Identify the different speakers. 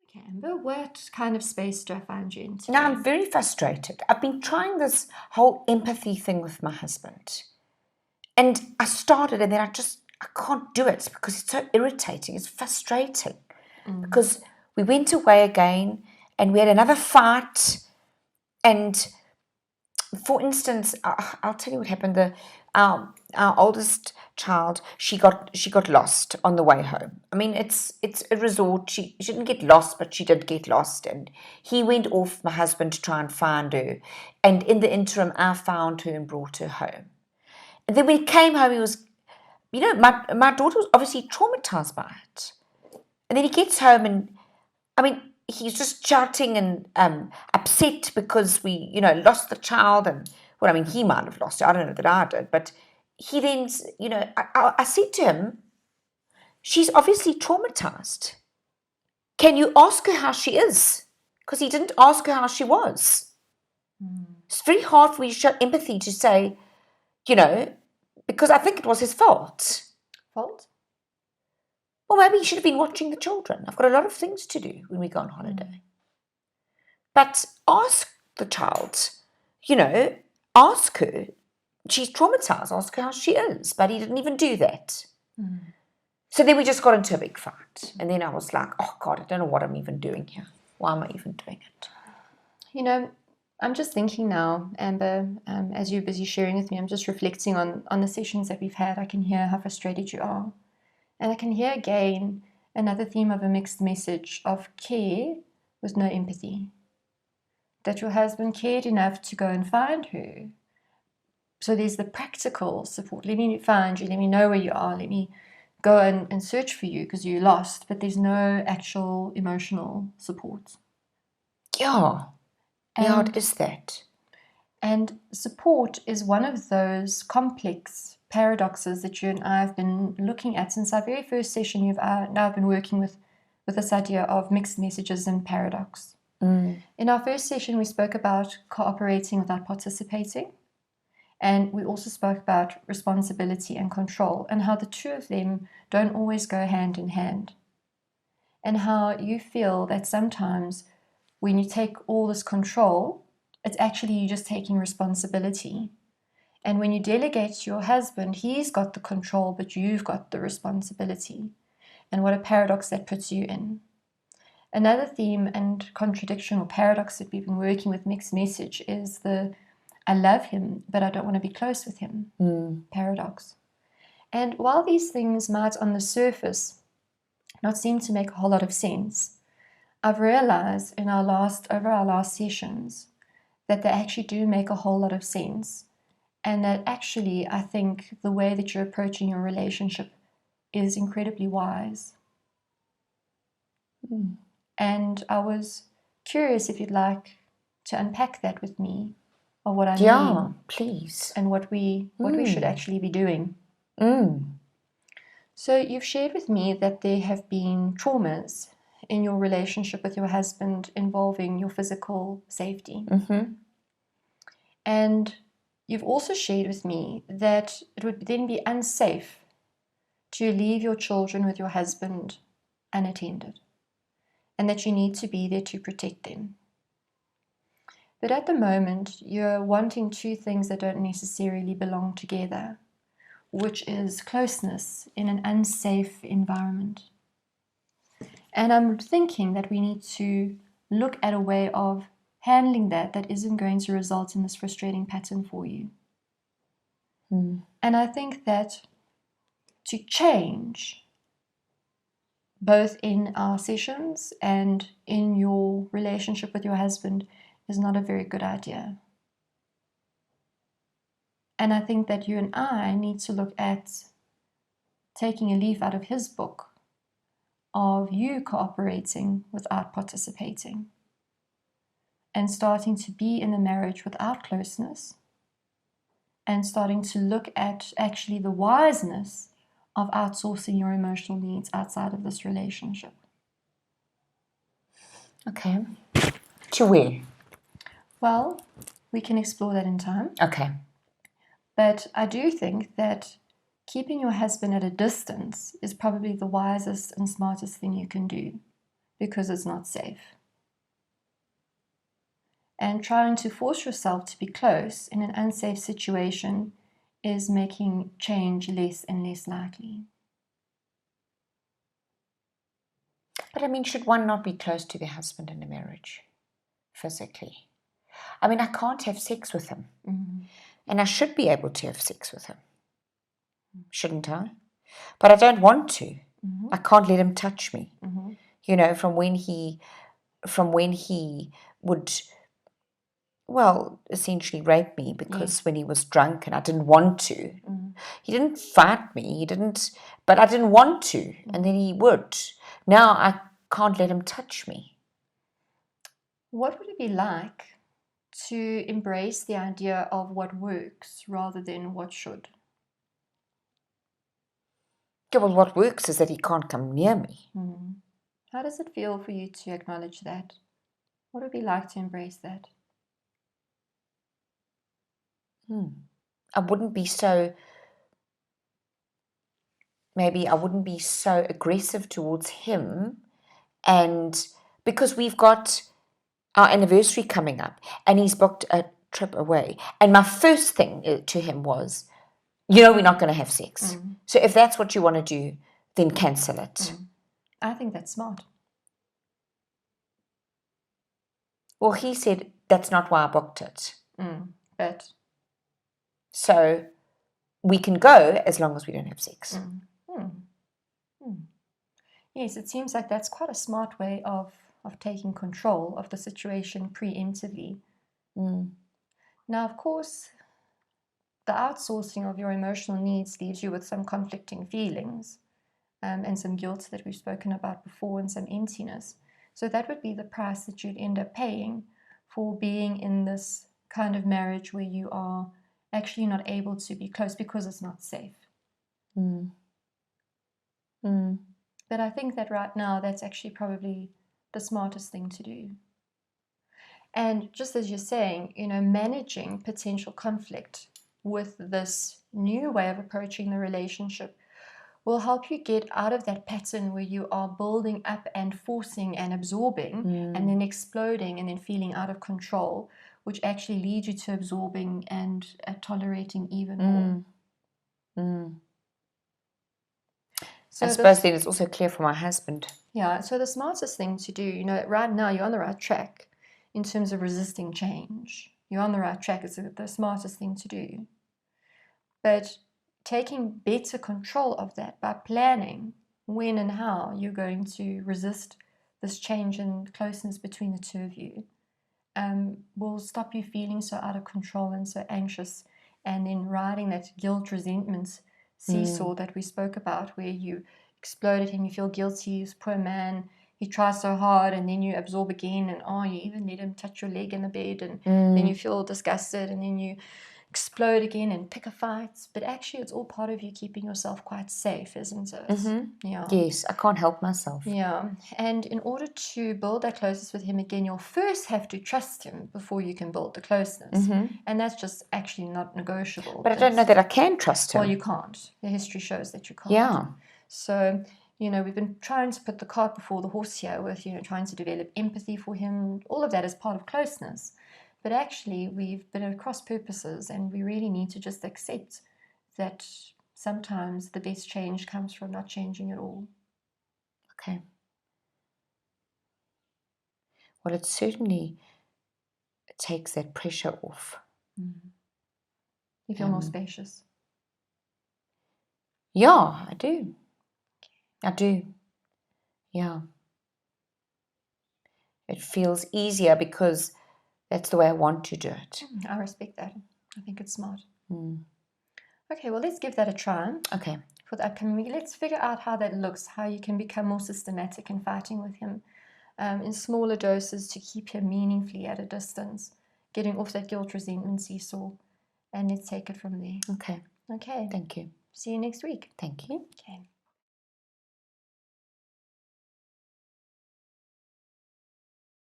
Speaker 1: Okay, Amber, what kind of space do I find you in
Speaker 2: Now,
Speaker 1: today?
Speaker 2: I'm very frustrated. I've been trying this whole empathy thing with my husband. And I started and then I can't do it because it's so irritating. It's frustrating
Speaker 1: Mm.
Speaker 2: because we went away again and we had another fight. And for instance, I'll tell you what happened. Our oldest child, she got lost on the way home. I mean, it's a resort. She didn't get lost, but she did get lost, and he went off, my husband, to try and find her. And in the interim, I found her and brought her home. And then when he came home, he was, my daughter was obviously traumatized by it. And then he gets home and I mean, he's just shouting and upset because we, lost the child. And, well, I mean, he might have lost it. I don't know that I did. But he then, I said to him, she's obviously traumatized. Can you ask her how she is? Because he didn't ask her how she was. It's very hard for you to show empathy to say, you know, because I think it was his fault.
Speaker 1: Fault?
Speaker 2: Well, maybe he should have been watching the children. I've got a lot of things to do when we go on holiday. But ask the child, ask her. She's traumatized, ask her how she is. But he didn't even do that. So then we just got into a big fight. And then I was like, oh God, I don't know what I'm even doing here. Why am I even doing it?
Speaker 1: You know, I'm just thinking now, Amber, as you're busy sharing with me, I'm just reflecting on the sessions that we've had. I can hear how frustrated you are. And I can hear again another theme of a mixed message of care with no empathy. That your husband cared enough to go and find her. So there's the practical support. Let me find you. Let me know where you are. Let me go and search for you because you're lost. But there's no actual emotional support.
Speaker 2: Yeah. Yeah, it
Speaker 1: And
Speaker 2: is that.
Speaker 1: And support is one of those complex paradoxes that you and I have been looking at since our very first session. You've now been working with this idea of mixed messages and paradox. In our first session, we spoke about cooperating without participating. And we also spoke about responsibility and control and how the two of them don't always go hand in hand. And how you feel that sometimes when you take all this control, it's actually you just taking responsibility. And when you delegate to your husband, he's got the control, but you've got the responsibility. And what a paradox that puts you in. Another theme and contradiction or paradox that we've been working with mixed message is the I love him, but I don't want to be close with him paradox. And while these things might on the surface not seem to make a whole lot of sense, I've realized over our last sessions that they actually do make a whole lot of sense. And that actually, I think the way that you're approaching your relationship is incredibly wise. And I was curious if you'd like to unpack that with me, or what I
Speaker 2: Yeah,
Speaker 1: mean,
Speaker 2: please.
Speaker 1: and what we should actually be doing.
Speaker 2: Mm.
Speaker 1: So you've shared with me that there have been traumas in your relationship with your husband involving your physical safety. And you've also shared with me that it would then be unsafe to leave your children with your husband unattended, and that you need to be there to protect them. But at the moment, you're wanting two things that don't necessarily belong together, which is closeness in an unsafe environment. And I'm thinking that we need to look at a way of handling that isn't going to result in this frustrating pattern for you. And I think that to change, both in our sessions and in your relationship with your husband, is not a very good idea. And I think that you and I need to look at taking a leaf out of his book of you cooperating without participating and starting to be in a marriage without closeness and starting to look at actually the wiseness of outsourcing your emotional needs outside of this relationship.
Speaker 2: Okay. To where?
Speaker 1: Well, we can explore that in time.
Speaker 2: Okay.
Speaker 1: But I do think that keeping your husband at a distance is probably the wisest and smartest thing you can do. because it's not safe. And trying to force yourself to be close in an unsafe situation is making change less and less likely.
Speaker 2: But I mean, should one not be close to their husband in a marriage, physically? I mean, I can't have sex with him. And I should be able to have sex with him, shouldn't I? But I don't want to. I can't let him touch me. You know, from when he would, well, essentially rape me because when he was drunk and I didn't want to. He didn't fight me, but I didn't want to, and then he would. Now I can't let him touch me.
Speaker 1: What would it be like to embrace the idea of what works rather than what should?
Speaker 2: Yeah, well, what works is that he can't come near me.
Speaker 1: How does it feel for you to acknowledge that? What would it be like to embrace that?
Speaker 2: I wouldn't be so aggressive towards him, and because we've got our anniversary coming up and he's booked a trip away, and my first thing to him was, you know, we're not going to have sex. So if that's what you want to do, then cancel it.
Speaker 1: I think that's smart.
Speaker 2: Well, he said that's not why I booked it.
Speaker 1: But
Speaker 2: so we can go as long as we don't have sex.
Speaker 1: Yes, it seems like that's quite a smart way of taking control of the situation preemptively. Now, of course, the outsourcing of your emotional needs leaves you with some conflicting feelings and some guilt that we've spoken about before and some emptiness. So that would be the price that you'd end up paying for being in this kind of marriage where you are actually not able to be close because it's not safe. But I think that right now that's actually probably the smartest thing to do. And just as you're saying, you know, managing potential conflict with this new way of approaching the relationship will help you get out of that pattern where you are building up and forcing and absorbing and then exploding and then feeling out of control, which actually leads you to absorbing and tolerating even more. So
Speaker 2: I suppose then it's also clear for my husband.
Speaker 1: Yeah, so the smartest thing to do, you know, right now you're on the right track in terms of resisting change. You're on the right track. It's the smartest thing to do. But taking better control of that by planning when and how you're going to resist this change in closeness between the two of you will stop you feeling so out of control and so anxious, and then riding that guilt resentment seesaw that we spoke about, where you explode at him, you feel guilty, this poor man, he tries so hard, and then you absorb again, and you even let him touch your leg in the bed, and then you feel disgusted, and then you explode again and pick a fight. But actually it's all part of you keeping yourself quite safe, isn't it? Yeah.
Speaker 2: Yes, I can't help myself.
Speaker 1: Yeah, and in order to build that closeness with him again, you'll first have to trust him before you can build the closeness. And that's just actually not negotiable.
Speaker 2: But I don't know that I can trust him.
Speaker 1: Well, you can't. The history shows that you can't.
Speaker 2: Yeah.
Speaker 1: So, you know, we've been trying to put the cart before the horse here with, you know, trying to develop empathy for him. All of that is part of closeness. But actually, we've been at cross purposes, and we really need to just accept that sometimes the best change comes from not changing at all.
Speaker 2: Okay. Well, it certainly takes that pressure off.
Speaker 1: You feel more spacious.
Speaker 2: Yeah, I do. I do. Yeah. It feels easier because that's the way I want to do it.
Speaker 1: I respect that. I think it's smart. Okay, well, let's give that a try.
Speaker 2: Okay.
Speaker 1: For the upcoming week, let's figure out how that looks, how you can become more systematic in fighting with him in smaller doses to keep him meaningfully at a distance, getting off that guilt resentment seesaw, and let's take it from there.
Speaker 2: Okay.
Speaker 1: Okay.
Speaker 2: Thank you.
Speaker 1: See you next week.
Speaker 2: Thank you.
Speaker 1: Okay.